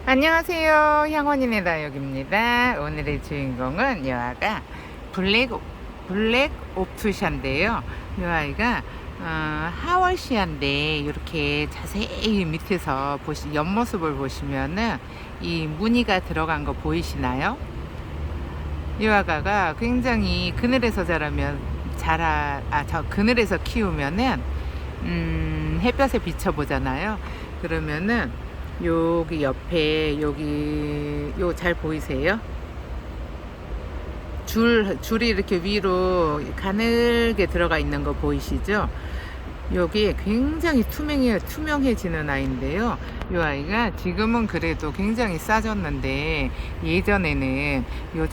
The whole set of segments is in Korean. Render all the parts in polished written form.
안녕하세요. 향원인의 다육입니다. 오늘의 주인공은 이 아가 블랙 옵투샤인데요. 이 아이가 하월시아인데 이렇게 자세히 밑에서 옆모습을 보시면은 이 무늬가 들어간 거 보이시나요? 이 아가가 굉장히 그늘에서 그늘에서 키우면은 햇볕에 비춰보잖아요. 그러면은 여기 옆에 여기 요 잘 보이세요? 줄이 이렇게 위로 가늘게 들어가 있는 거 보이시죠? 여기 굉장히 투명해지는 아이인데요. 이 아이가 지금은 그래도 굉장히 싸졌는데 예전에는 요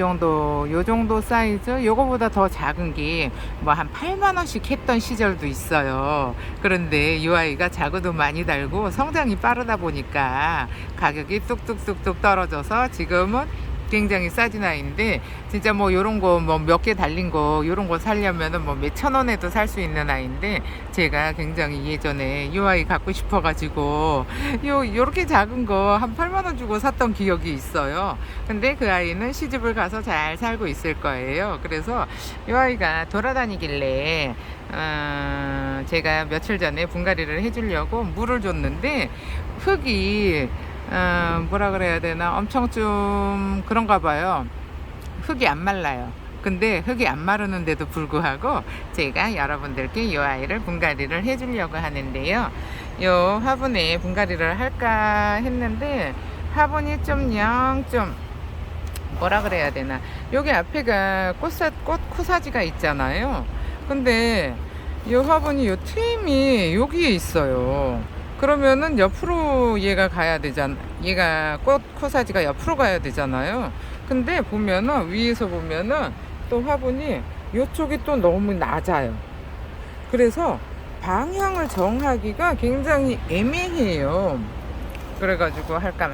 정도 사이즈, 요거보다 더 작은 게 뭐 한 8만 원씩 했던 시절도 있어요. 그런데 이 아이가 자구도 많이 달고 성장이 빠르다 보니까 가격이 뚝뚝뚝뚝 떨어져서 지금은 굉장히 싸진 아이인데, 진짜 뭐 요런 거 뭐 몇 개 달린 거 요런 거 살려면은 뭐 몇천 원에도 살 수 있는 아이인데, 제가 굉장히 예전에 이 아이 갖고 싶어 가지고 요렇게 작은 거 한 8만 원 주고 샀던 기억이 있어요. 근데 그 아이는 시집을 가서 잘 살고 있을 거예요. 그래서 이 아이가 돌아다니길래 제가 며칠 전에 분갈이를 해주려고 물을 줬는데, 흙이 뭐라 그래야 되나, 엄청 좀 그런가 봐요. 흙이 안 말라요. 근데 흙이 안 마르는데도 불구하고 제가 여러분들께 이 아이를 분갈이를 해주려고 하는데요. 요 화분에 분갈이를 할까 했는데, 화분이 좀 뭐라 그래야 되나, 여기 앞에가 꽃 코사지가 있잖아요. 근데 이 화분이 요 트임이 여기에 있어요. 그러면은 옆으로 얘가 꽃 코사지가 옆으로 가야 되잖아요. 근데 보면은 위에서 보면은 또 화분이 이쪽이 또 너무 낮아요. 그래서 방향을 정하기가 굉장히 애매해요. 그래가지고 할까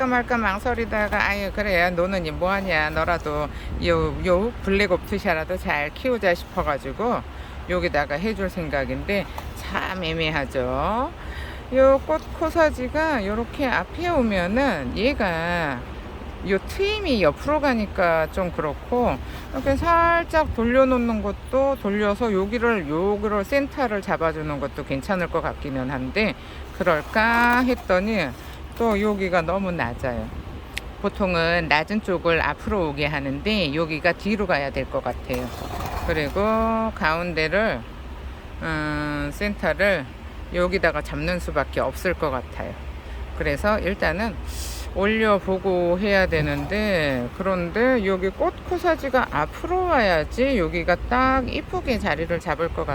말까 망설이다가, 아유 그래 너는 뭐하냐, 너라도 요 블랙 옵투샤라도 잘 키우자 싶어가지고 여기다가 해줄 생각인데, 참 애매하죠. 요 꽃 코사지가 요렇게 앞에 오면은 얘가 요 트임이 옆으로 가니까 좀 그렇고, 이렇게 살짝 돌려놓는 것도, 돌려서 여기를 센터를 잡아주는 것도 괜찮을 것 같기는 한데, 그럴까 했더니 또 여기가 너무 낮아요. 보통은 낮은 쪽을 앞으로 오게 하는데 여기가 뒤로 가야 될 것 같아요. 그리고 가운데를 센터를 여기다가 잡는 수밖에 없을 것 같아요. 그래서 일단은 올려보고 해야 되는데, 그런데 여기 꽃 코사지가 앞으로 와야지 여기가 딱 이쁘게 자리를 잡을 것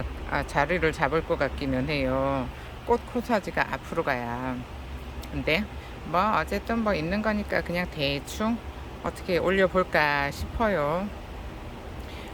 같기는 해요. 꽃 코사지가 앞으로 가야. 근데 뭐 어쨌든 뭐 있는 거니까 그냥 대충 어떻게 올려볼까 싶어요.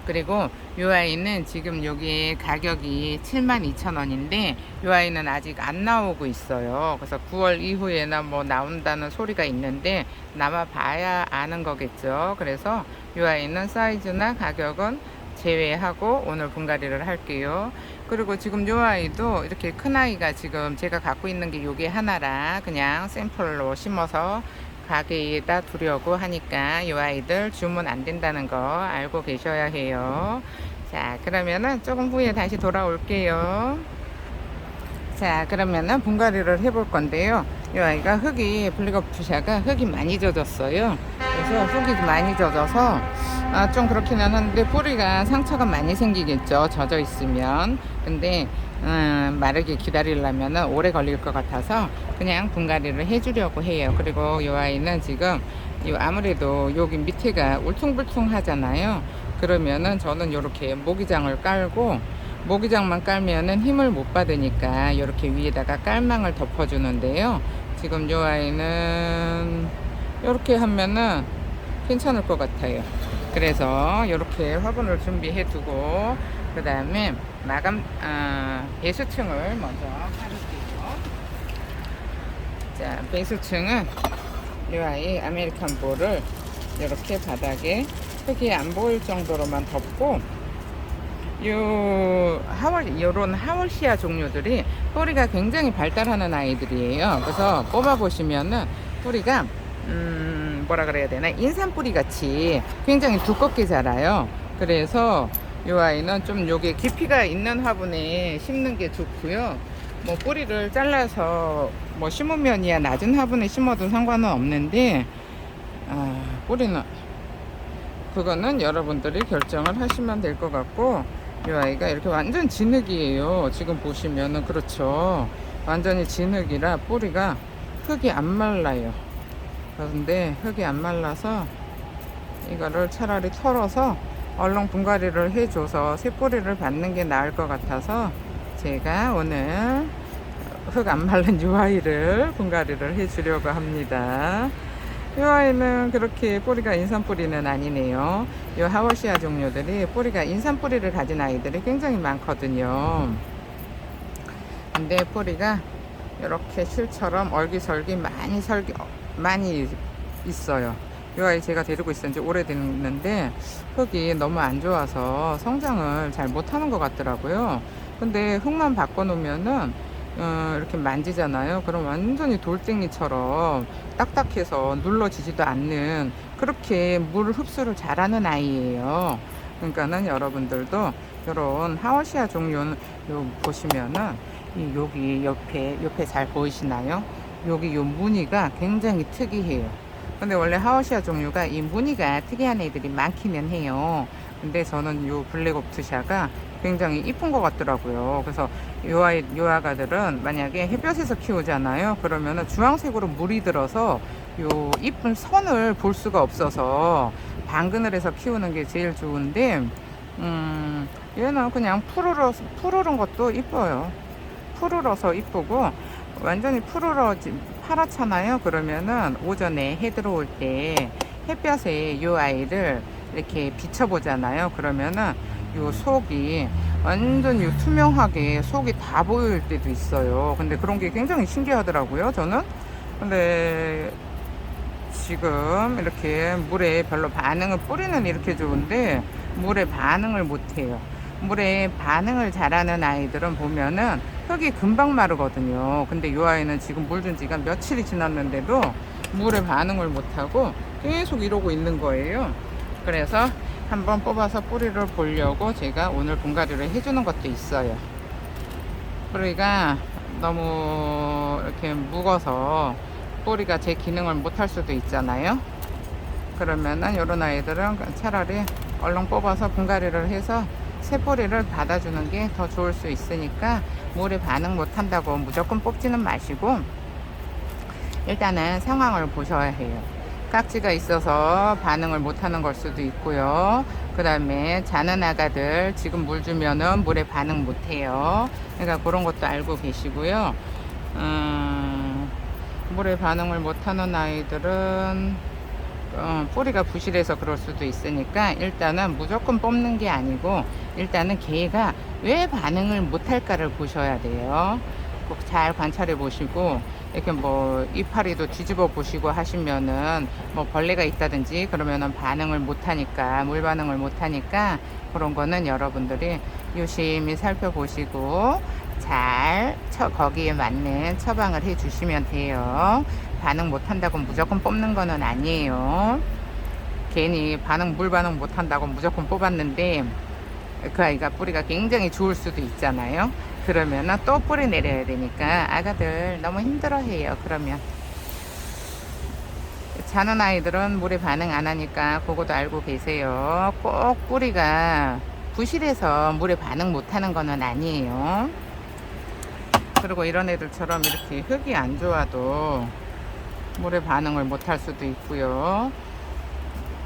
그리고 이 아이는 지금 여기 가격이 72,000원인데 이 아이는 아직 안 나오고 있어요. 그래서 9월 이후에나 뭐 나온다는 소리가 있는데, 남아봐야 아는 거겠죠. 그래서 이 아이는 사이즈나 가격은 제외하고 오늘 분갈이를 할게요. 그리고 지금 이 아이도 이렇게 큰 아이가 지금 제가 갖고 있는 게 요게 하나라 그냥 샘플로 심어서 가게에다 두려고 하니까 이 아이들 주문 안 된다는 거 알고 계셔야 해요. 자, 그러면은 조금 후에 다시 돌아올게요. 자, 그러면은 분갈이를 해볼 건데요. 이 아이가 블랙 옵투샤가 흙이 많이 젖었어요. 그래서 흙이 많이 젖어서 좀 그렇기는 한데, 뿌리가 상처가 많이 생기겠죠, 젖어 있으면. 근데 마르게 기다리려면 오래 걸릴 것 같아서 그냥 분갈이를 해주려고 해요. 그리고 이 아이는 지금 아무래도 여기 밑에가 울퉁불퉁 하잖아요. 그러면은 저는 이렇게 모기장을 깔고, 모기장만 깔면은 힘을 못 받으니까 이렇게 위에다가 깔망을 덮어주는데요. 지금 이 아이는 이렇게 하면은 괜찮을 것 같아요. 그래서 이렇게 화분을 준비해 두고, 그 다음에 배수층을 먼저 깔을게요. 자, 배수층은 이 아이 아메리칸 볼을 이렇게 바닥에 흙이 안 보일 정도로만 덮고, 요런 하월시아 종류들이 뿌리가 굉장히 발달하는 아이들이에요. 그래서 뽑아보시면은 뿌리가 뭐라 그래야 되나, 인삼뿌리 같이 굉장히 두껍게 자라요. 그래서 이 아이는 좀 요게 깊이가 있는 화분에 심는 게 좋고요. 뭐 뿌리를 잘라서 뭐 심으면이야 낮은 화분에 심어도 상관은 없는데, 뿌리는 그거는 여러분들이 결정을 하시면 될 것 같고, 이 아이가 이렇게 완전 진흙이에요. 지금 보시면은. 그렇죠, 완전히 진흙이라 뿌리가 흙이 안 말라요. 그런데 흙이 안 말라서 이거를 차라리 털어서 얼렁 분갈이를 해줘서 새뿌리를 받는 게 나을 것 같아서 제가 오늘 흙 안 말른 이 아이를 분갈이를 해주려고 합니다. 이 아이는 그렇게 뿌리가 인삼뿌리는 아니네요. 이 하워시아 종류들이 뿌리가 인삼뿌리를 가진 아이들이 굉장히 많거든요. 근데 뿌리가 이렇게 실처럼 얼기설기 많이 있어요. 이 아이 제가 데리고 있은 지 오래됐는데 흙이 너무 안 좋아서 성장을 잘 못하는 것 같더라고요. 근데 흙만 바꿔놓으면은 이렇게 만지잖아요. 그럼 완전히 돌덩이처럼 딱딱해서 눌러지지도 않는, 그렇게 물 흡수를 잘하는 아이예요. 그러니까는 여러분들도 이런 하워시아 종류는 보시면은 여기 옆에 잘 보이시나요? 여기 요 무늬가 굉장히 특이해요. 근데 원래 하워시아 종류가 이 무늬가 특이한 애들이 많기는 해요. 근데 저는 요 블랙 옵트샤가 굉장히 이쁜 것 같더라고요. 그래서 요 아가들은 만약에 햇볕에서 키우잖아요. 그러면은 주황색으로 물이 들어서 요 이쁜 선을 볼 수가 없어서 방근을 해서 키우는 게 제일 좋은데, 얘는 그냥 푸르른 것도 이뻐요. 푸르러서 이쁘고, 완전히 파랗잖아요. 그러면은 오전에 해 들어올 때 햇볕에 이 아이를 이렇게 비춰보잖아요. 그러면은 요 속이 완전히 투명하게 속이 다 보일 때도 있어요. 근데 그런 게 굉장히 신기하더라고요, 저는. 근데 지금 이렇게 물에 별로 뿌리는 이렇게 좋은데 물에 반응을 못해요. 물에 반응을 잘하는 아이들은 보면은 흙이 금방 마르거든요. 근데 이 아이는 지금 물 준 지가 며칠이 지났는데도 물에 반응을 못하고 계속 이러고 있는 거예요. 그래서 한번 뽑아서 뿌리를 보려고 제가 오늘 분갈이를 해주는 것도 있어요. 뿌리가 너무 이렇게 묵어서 뿌리가 제 기능을 못할 수도 있잖아요. 그러면은 이런 아이들은 차라리 얼른 뽑아서 분갈이를 해서 새뿌리를 받아주는 게 더 좋을 수 있으니까, 물에 반응 못한다고 무조건 뽑지는 마시고 일단은 상황을 보셔야 해요. 깍지가 있어서 반응을 못하는 걸 수도 있고요. 그 다음에 자는 아가들 지금 물 주면은 물에 반응 못해요. 그러니까 그런 것도 알고 계시고요. 물에 반응을 못하는 아이들은 뿌리가 부실해서 그럴 수도 있으니까 일단은 무조건 뽑는 게 아니고, 일단은 걔가 왜 반응을 못할까를 보셔야 돼요. 꼭 잘 관찰해 보시고, 이렇게 뭐 이파리도 뒤집어 보시고 하시면은 뭐 벌레가 있다든지 그러면은 반응을 못하니까, 물 반응을 못하니까 그런 거는 여러분들이 유심히 살펴보시고 거기에 맞는 처방을 해 주시면 돼요. 반응 못한다고 무조건 뽑는 거는 아니에요. 괜히 물 반응 못한다고 무조건 뽑았는데 그 아이가 뿌리가 굉장히 좋을 수도 있잖아요. 그러면은 또 뿌리 내려야 되니까 아가들 너무 힘들어해요. 그러면 자는 아이들은 물에 반응 안 하니까 그것도 알고 계세요. 꼭 뿌리가 부실해서 물에 반응 못하는 거는 아니에요. 그리고 이런 애들처럼 이렇게 흙이 안 좋아도 물에 반응을 못할 수도 있고요.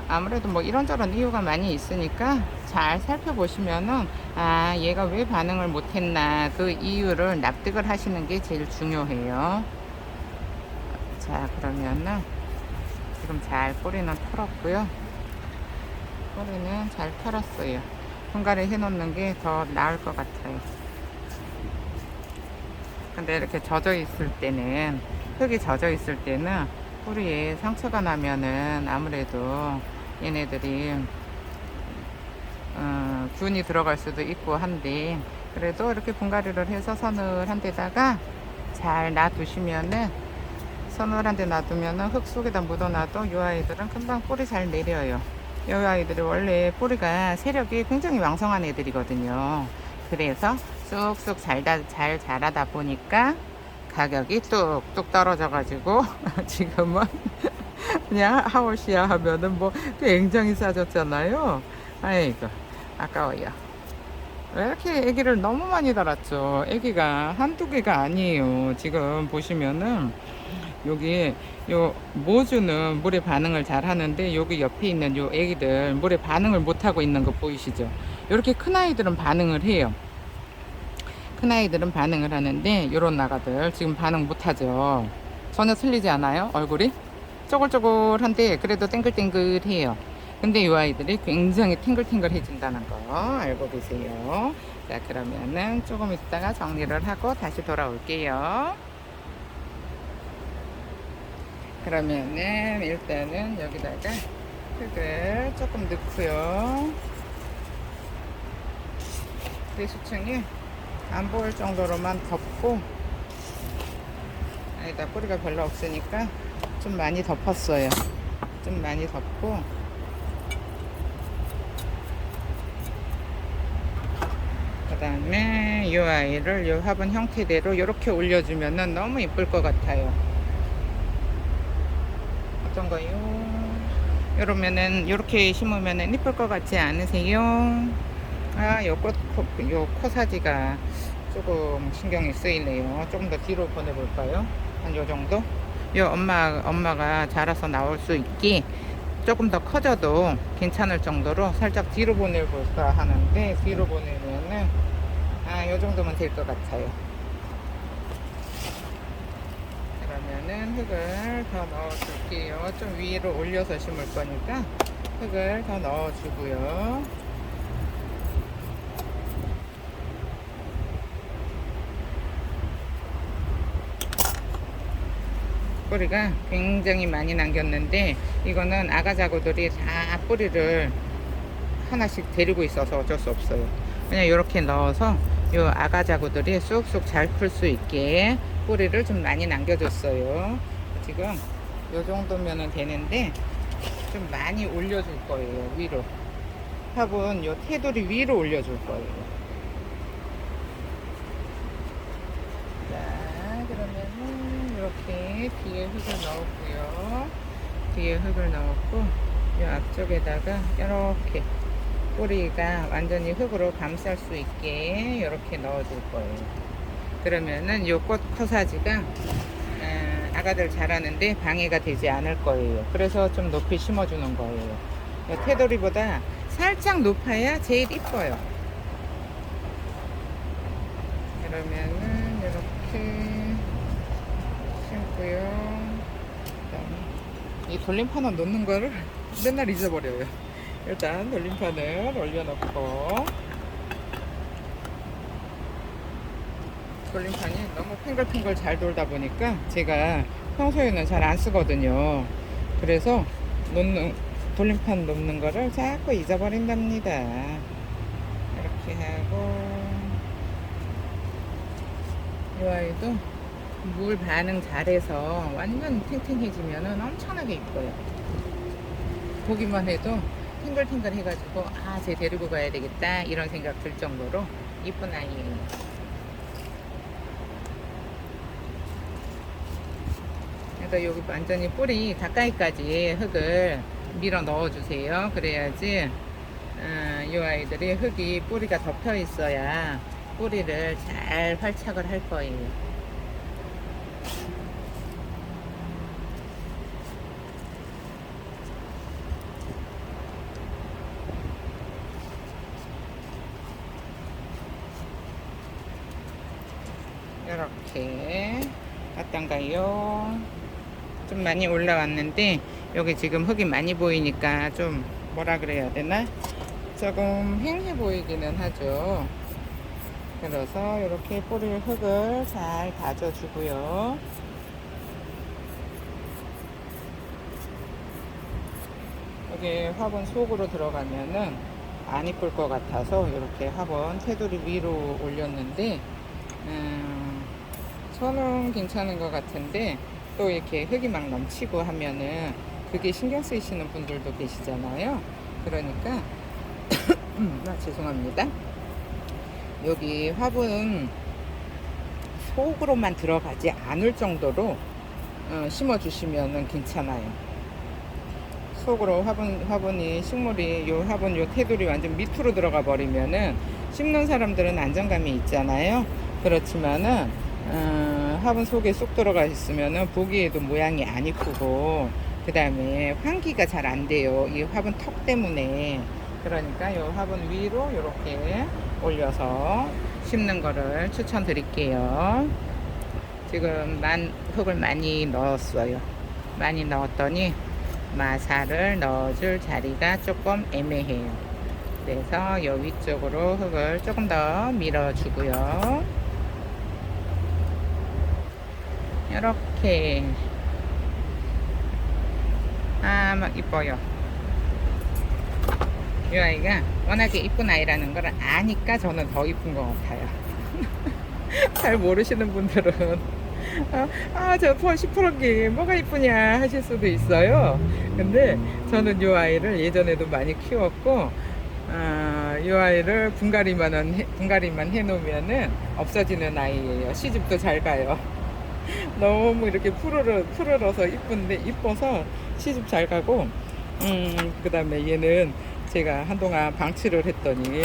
아무래도 뭐 이런저런 이유가 많이 있으니까 잘 살펴보시면은 얘가 왜 반응을 못했나, 그 이유를 납득을 하시는 게 제일 중요해요. 자, 그러면은 지금 잘 뿌리는 털었고요. 뿌리는 잘 털었어요. 분갈이 해 놓는 게 더 나을 것 같아요. 근데 이렇게 흙이 젖어 있을 때는 뿌리에 상처가 나면은 아무래도 얘네들이 균이 들어갈 수도 있고 한데, 그래도 이렇게 분갈이를 해서 서늘한 데다가 잘 놔두시면은 서늘한 데 놔두면 흙 속에다 묻어놔도 이 아이들은 금방 뿌리 잘 내려요. 이 아이들이 원래 뿌리가 세력이 굉장히 왕성한 애들이거든요. 그래서 쑥쑥 잘 자라다 보니까 가격이 뚝뚝 떨어져 가지고 지금은 그냥 하우시야 하면은 뭐 굉장히 싸졌잖아요. 아이고 아까워요. 왜 이렇게 애기를 너무 많이 달았죠. 애기가 한두 개가 아니에요. 지금 보시면은 여기 요 모주는 물에 반응을 잘 하는데 여기 옆에 있는 요 애기들 물에 반응을 못 하고 있는 거 보이시죠? 이렇게 큰 아이들은 반응을 해요. 큰 아이들은 반응을 하는데 요런 나가들 지금 반응 못 하죠. 전혀 틀리지 않아요? 얼굴이 쪼글쪼글한데 그래도 땡글땡글해요. 근데 이 아이들이 굉장히 탱글탱글해진다는 거 알고 계세요. 자, 그러면은 조금 있다가 정리를 하고 다시 돌아올게요. 그러면은 일단은 여기다가 흙을 조금 넣고요. 대수층이 안 보일 정도로만 덮고, 아니다, 뿌리가 별로 없으니까 좀 많이 덮었어요. 좀 많이 덮고, 그 다음에 이 아이를 이 화분 형태대로 이렇게 올려주면 너무 이쁠 것 같아요. 어떤가요? 이러면은 이렇게 심으면은 이쁠 것 같지 않으세요? 아, 요 코사지가 조금 신경이 쓰이네요. 조금 더 뒤로 보내볼까요? 한 요 정도? 요 엄마가 자라서 나올 수 있게 조금 더 커져도 괜찮을 정도로 살짝 뒤로 보내볼까 하는데, 뒤로 보내면은 요 정도면 될 것 같아요. 그러면은 흙을 더 넣어줄게요. 좀 위로 올려서 심을 거니까 흙을 더 넣어주고요. 뿌리가 굉장히 많이 남겼는데 이거는 아가자구들이 다 뿌리를 하나씩 데리고 있어서 어쩔 수 없어요. 그냥 이렇게 넣어서 이 아가자구들이 쑥쑥 잘 클 수 있게 뿌리를 좀 많이 남겨줬어요. 지금 이 정도면 되는데 좀 많이 올려줄 거예요. 위로 화분 요 테두리 위로 올려줄 거예요. 자, 그러면은 이렇게 뒤에 흙을 넣었고요. 뒤에 흙을 넣었고 이 앞쪽에다가 이렇게 뿌리가 완전히 흙으로 감쌀 수 있게 이렇게 넣어줄 거예요. 그러면은 이 꽃 코사지가 아가들 자라는데 방해가 되지 않을 거예요. 그래서 좀 높이 심어주는 거예요. 테두리보다 살짝 높아야 제일 이뻐요. 그러면은 이렇게 심고요. 그다음에 이 돌림판을 놓는 거를 맨날 잊어버려요. 일단 돌림판을 올려놓고, 돌림판이 너무 팽글팽글 잘 돌다 보니까 제가 평소에는 잘 안 쓰거든요. 그래서 돌림판 놓는 거를 자꾸 잊어버린답니다. 이렇게 하고, 이 아이도 물 반응 잘해서 완전 탱탱해지면 엄청나게 이뻐요. 보기만 해도 탱글탱글 해가지고 쟤 데리고 가야 되겠다 이런 생각 들 정도로 이쁜 아이예요. 그러니까 여기 완전히 뿌리 가까이까지 흙을 밀어 넣어 주세요. 그래야지 이 아이들이 흙이 뿌리가 덮여 있어야 뿌리를 잘 활착을 할 거예요. 이렇게 어떤가요? 좀 많이 올라왔는데 여기 지금 흙이 많이 보이니까 좀 뭐라 그래야 되나? 조금 휑해 보이기는 하죠. 그래서 이렇게 뿌리 흙을 잘 다져주고요. 여기 화분 속으로 들어가면은 안 이쁠 것 같아서 이렇게 화분 테두리 위로 올렸는데 저는 괜찮은 것 같은데 또 이렇게 흙이 막 넘치고 하면은 그게 신경 쓰이시는 분들도 계시잖아요. 그러니까 죄송합니다. 여기 화분 속으로만 들어가지 않을 정도로 심어 주시면은 괜찮아요. 속으로 화분이 식물이 요 화분 요 테두리 완전 밑으로 들어가 버리면은 심는 사람들은 안정감이 있잖아요. 그렇지만은 화분 속에 쏙 들어가 있으면은 보기에도 모양이 안 이쁘고 그 다음에 환기가 잘 안 돼요. 이 화분 턱 때문에. 그러니까 요 화분 위로 이렇게 올려서 심는 거를 추천드릴게요. 지금 흙을 많이 넣었어요. 많이 넣었더니 마사를 넣어줄 자리가 조금 애매해요. 그래서 요 위쪽으로 흙을 조금 더 밀어주고요. 이렇게 막 이뻐요. 이 아이가 워낙에 이쁜 아이라는 걸 아니까 저는 더 이쁜 것 같아요. 잘 모르시는 분들은 저 시퍼런 게 뭐가 이쁘냐 하실 수도 있어요. 근데 저는 이 아이를 예전에도 많이 키웠고 이 아이를 분갈이만 해놓으면은 없어지는 아이예요. 시집도 잘 가요. 너무 이렇게 푸르러서 이뻐서 시집 잘 가고 그 다음에 얘는 제가 한동안 방치를 했더니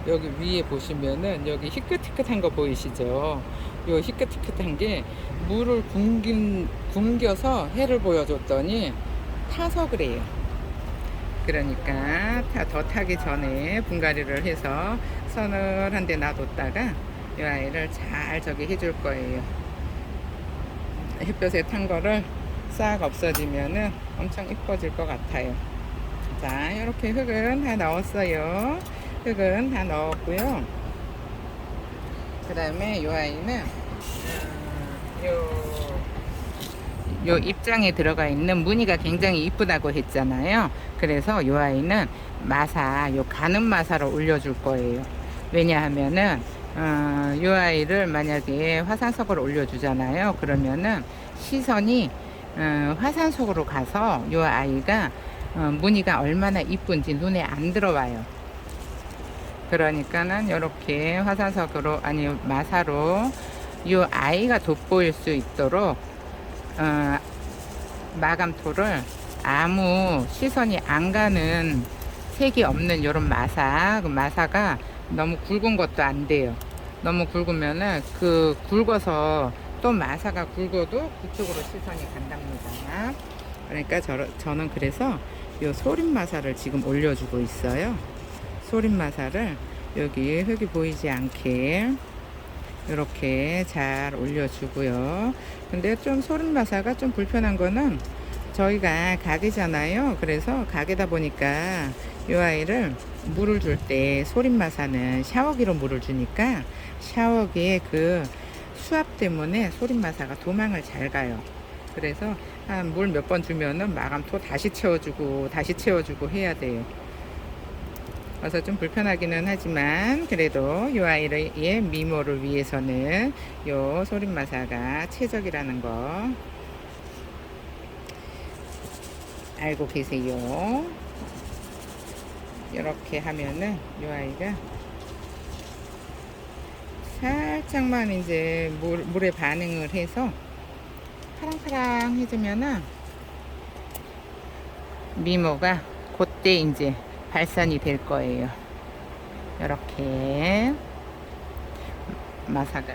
여기 위에 보시면은 여기 희끗희끗한 거 보이시죠? 요 희끗희끗한 게 물을 굶겨서 해를 보여줬더니 타서 그래요. 그러니까 더 타기 전에 분갈이를 해서 서늘한 데 놔뒀다가 이 아이를 잘 저기 해줄 거예요. 햇볕에 탄 거를 싹 없어지면은 엄청 이뻐질 것 같아요. 자, 이렇게 흙은 다 넣었어요. 흙은 다 넣었고요. 그 다음에 이 아이는 요 입장에 들어가 있는 무늬가 굉장히 이쁘다고 했잖아요. 그래서 이 아이는 요 가는 마사를 올려줄 거예요. 왜냐하면은 이 아이를 만약에 화산석을 올려주잖아요. 그러면은 시선이 화산석으로 가서 이 아이가 무늬가 얼마나 이쁜지 눈에 안 들어와요. 그러니까는 이렇게 화산석으로 마사로 이 아이가 돋보일 수 있도록 마감토를 아무 시선이 안 가는 색이 없는 이런 그 마사가 너무 굵은 것도 안 돼요. 너무 굵으면은 굵어서 또 마사가 굵어도 그쪽으로 시선이 간답니다. 그러니까 저는 그래서 요 소림 마사를 지금 올려주고 있어요. 소림 마사를 여기 흙이 보이지 않게 이렇게 잘 올려주고요. 근데 좀 소림 마사가 좀 불편한 거는 저희가 가게잖아요. 그래서 가게다 보니까 이 아이를 물을 줄 때 소림 마사는 샤워기로 물을 주니까 샤워기의 그 수압 때문에 소림 마사가 도망을 잘 가요. 그래서 한 물 몇 번 주면은 마감토 다시 채워주고 해야 돼요. 그래서 좀 불편하기는 하지만 그래도 이 아이의 미모를 위해서는 요 소림 마사가 최적이라는 거 알고 계세요. 이렇게 하면은 이 아이가 살짝만 이제 물에 반응을 해서 파랑파랑 해주면은 미모가 그때 이제 발산이 될 거예요. 이렇게 마사가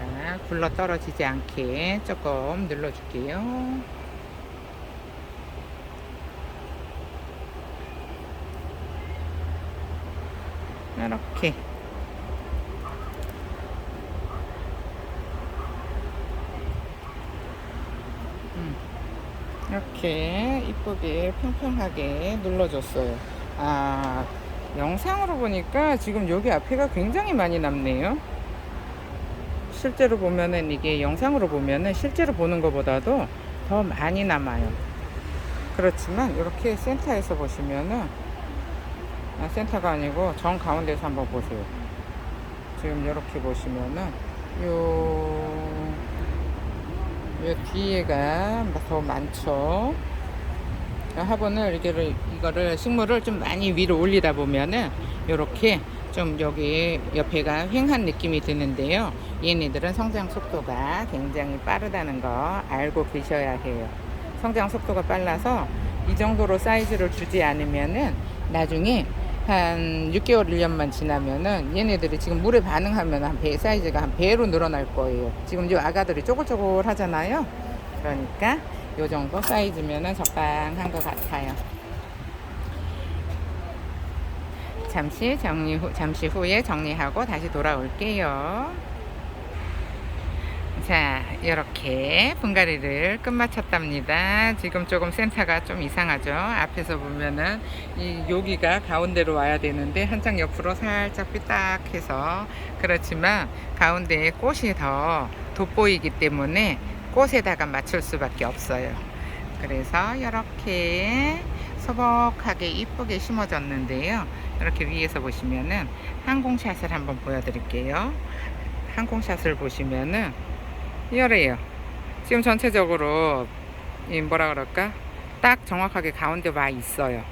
굴러 떨어지지 않게 조금 눌러줄게요. 이렇게 이렇게 이쁘게 평평하게 눌러줬어요. 영상으로 보니까 지금 여기 앞에가 굉장히 많이 남네요. 실제로 보면은 이게 영상으로 보면은 실제로 보는 것보다도 더 많이 남아요. 그렇지만 이렇게 센터에서 보시면은 센터가 아니고 정 가운데서 한번 보세요. 지금 이렇게 보시면은 요 뒤에가 더 많죠. 화분을 이거를 식물을 좀 많이 위로 올리다 보면은 요렇게 좀 여기 옆에가 휑한 느낌이 드는데요. 얘네들은 성장 속도가 굉장히 빠르다는 거 알고 계셔야 해요. 성장 속도가 빨라서 이 정도로 사이즈를 주지 않으면은 나중에 한 6개월 1년만 지나면은 얘네들이 지금 물에 반응하면 한 배 사이즈가 한 배로 늘어날 거예요. 지금 이 아가들이 쪼글쪼글 하잖아요. 그러니까 요 정도 사이즈면은 적당한 것 같아요. 잠시 후에 정리하고 다시 돌아올게요. 자, 이렇게 분갈이를 끝마쳤답니다. 지금 조금 센터가 좀 이상하죠. 앞에서 보면은 여기가 가운데로 와야 되는데 한장 옆으로 살짝 삐딱해서, 그렇지만 가운데에 꽃이 더 돋보이기 때문에 꽃에다가 맞출 수밖에 없어요. 그래서 이렇게 소복하게 이쁘게 심어졌는데요. 이렇게 위에서 보시면은 항공샷을 한번 보여드릴게요. 항공샷을 보시면은 이래요. 지금 전체적으로 뭐라 그럴까? 딱 정확하게 가운데 와 있어요.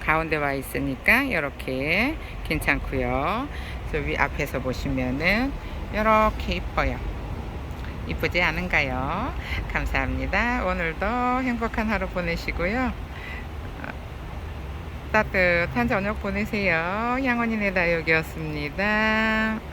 가운데 와 있으니까 이렇게 괜찮고요. 저 위 앞에서 보시면은 이렇게 이뻐요. 이쁘지 않은가요? 감사합니다. 오늘도 행복한 하루 보내시고요. 따뜻한 저녁 보내세요. 향원이네 다육이었습니다.